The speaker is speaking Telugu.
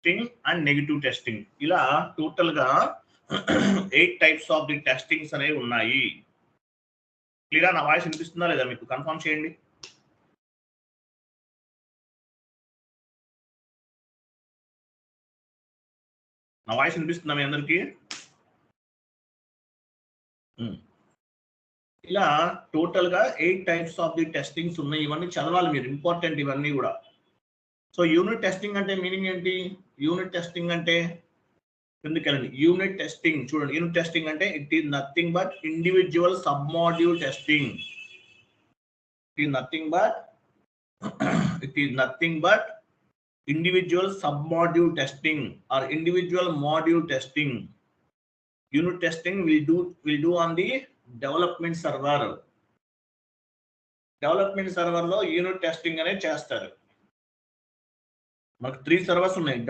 టెస్టింగ్ అండ్ నెగిటివ్ టెస్టింగ్, ఇలా టోటల్ గా 8 టైప్స్ ఆఫ్ ది టెస్టింగ్స్ అనేవి ఉన్నాయి. క్లియర్? నా వాయిస్ వినిపిస్తుందా లేదా మీకు? కన్ఫర్మ్ చేయండి. నా వాయిస్ వినిపిస్తుందా మీ అందరికి? ఇలా టోటల్ గా 8 టైప్స్ ఆఫ్ ది టెస్టింగ్స్ ఉన్నాయి. ఇవన్నీ చదవాలి మీరు, ఇంపార్టెంట్ ఇవన్నీ కూడా. సో యూనిట్ టెస్టింగ్ అంటే మీనింగ్ ఏంటి? యూనిట్ టెస్టింగ్ అంటే ఎందుకెళ్ళండి. యూనిట్ టెస్టింగ్ చూడండి. యూనిట్ టెస్టింగ్ అంటే it is nothing but individual sub module testing. It is nothing but individual sub-module testing or individual module testing. Unit testing will do on the development server. Development server లో యూనిట్ టెస్టింగ్ అనేది చేస్తారు. మనకు 3 సర్వర్స్ ఉన్నాయి.